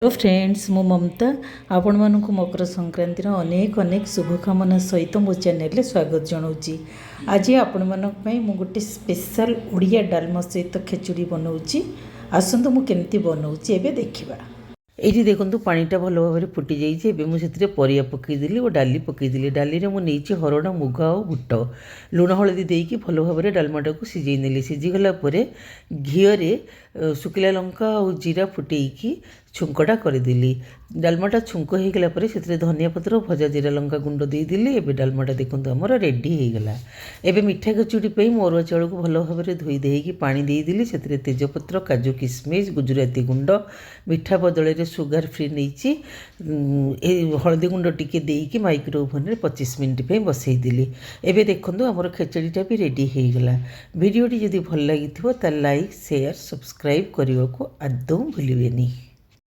Hello friends मु ममता आपण मानक मकर संक्रांति अनेक अनेक शुभकामना सहित मो चैनल स्वागत जनाऊँगी। आज आपण मानक मु गोटे स्पेशल ओडिया डालमा सहित खेचुड़ी बनाऊँगी। आसतु मु केमती बनाऊँगी एबे देखिबा। ये देखो पानीटा भल भाव में फुटी जाइए। मुझे परिया पकईदेली और डाली पकईदेली। डाली में मुझे हरड़ मुग आ बुट लुण हलदी देकी भल भाव में डालमाटा को सीझे नेली। सीझीगला घीरे शुखिला लंका और जीरा फुटेकी छुंकटा करदेली। डालमाटा छुंक होगला से धनिया पत्र भजा जीरा लंका गुंड देदेली। एबे डालमाटा देखो आमर रेडी होगला। एबे मिठा खिचुड़ी पे अरुआ चाउल को भल भाव में धोई देकी पानी देदेली। से तेजपत्र काजू किशमिश गुजराती गुंड मिठा बदल सुगार फ्री नहीं हलदी गुंड टिके देकी माइक्रो ओवन में 25 मिनट पे बसईदेली। एबे देखो आमर खेचड़ीटा भी रेडी होगला। वीडियोटी जदि भल लगी लाइक शेयर सब्सक्राइब करने को आदौ भूलें।